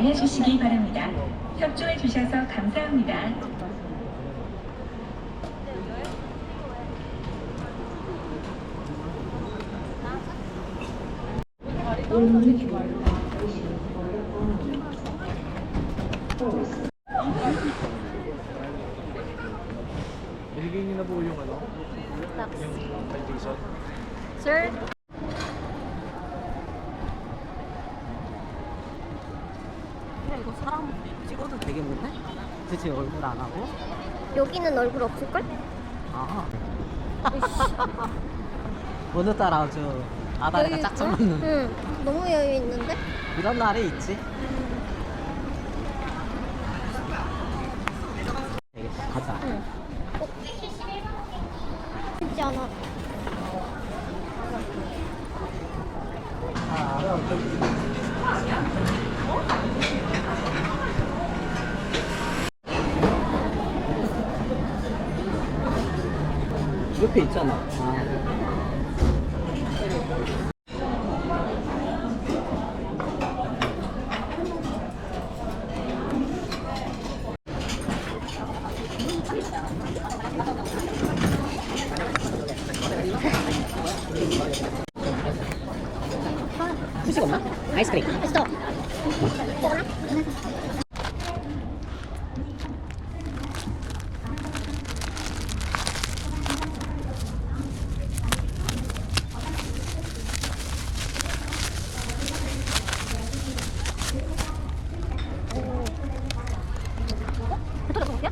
알려주시기 바랍니다. 협조해 주셔서 감사합니다. Binigay niyo na po yung ano? Yung invitation? Sir? 이거 사람 찍어도 되겠는데? 대체 얼굴 안 하고? 여기는 얼굴 없을걸? 아. 오늘따라 저 아다리가 여기 짝짝 있구나? 맞는 응. 너무 여유 있는데? 이런 날이 있지. 되겠다. 가자. 응. 쉽지 않아. 옆에 있잖아. 아. 후식 없나? 아이스크림. 있어. 먹어라. 배터리 없어, 야?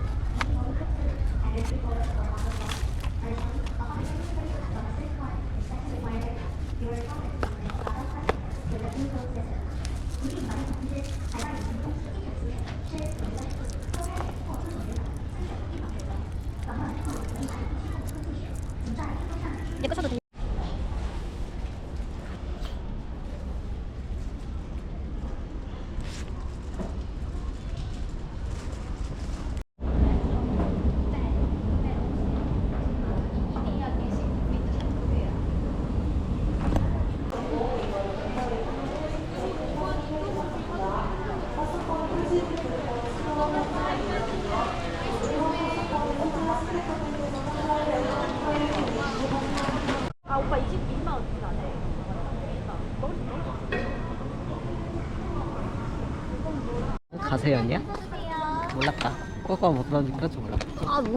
내거 쳐도 돼. 아 오빠 22만 원 나네. 가세연이야? 몰랐다. 꼬꼬가 못 들었는지 그럴 줄 몰랐다. 아 뭐?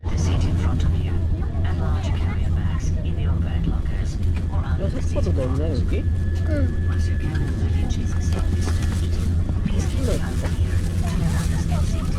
The seat in front of you and large carrier bags in the overhead lockers or under the seat. 색소도 넣네 여기? 응. Once your cabin luggage is self-discharged, please leave the handle here to let others get seated.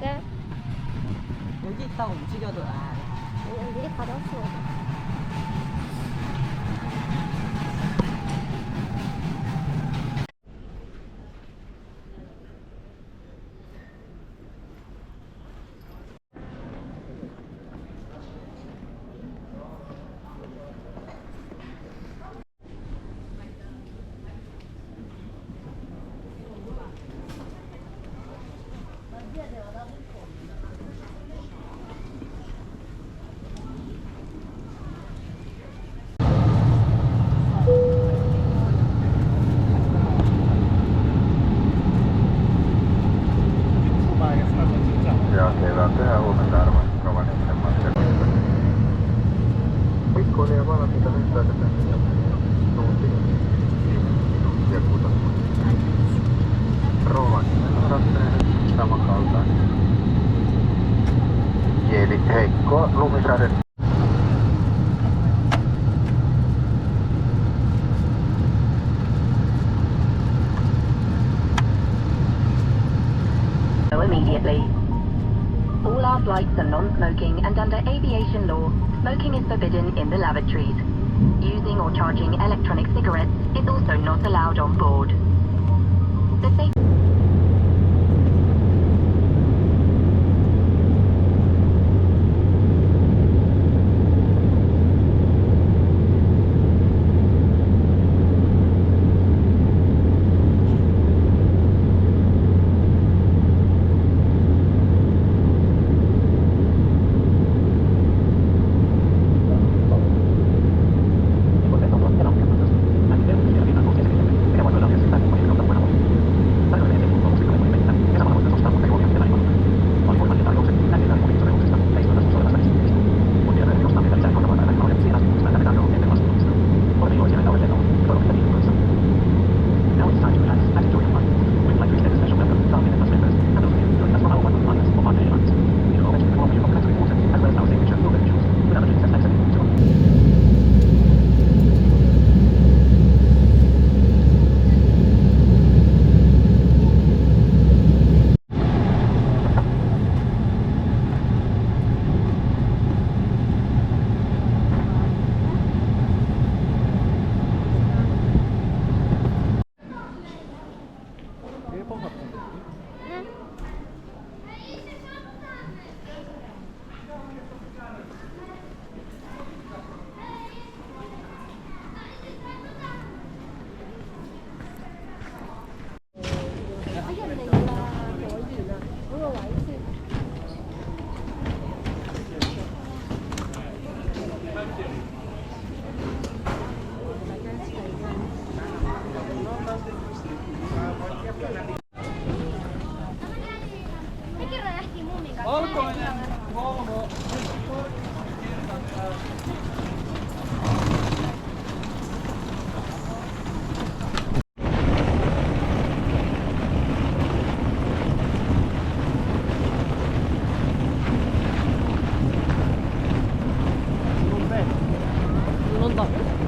줄게. 여기 있다고 움직여도 그냥 미리 가져왔어. Ja keväällä ja huomenta arvoin Rovaniemen matkakohdista. Pikkuhiljaa valmiita hyppäätetään tuntiin 10 minuuttia kutostua. Rovaniemen sateinen samankaltainen. Kieli heikko lumisade. Immediately. All our flights are non-smoking and under aviation law, smoking is forbidden in the lavatories. Using or charging electronic cigarettes is also not allowed on board. The safe 일본 같은데. 응. 이런다고?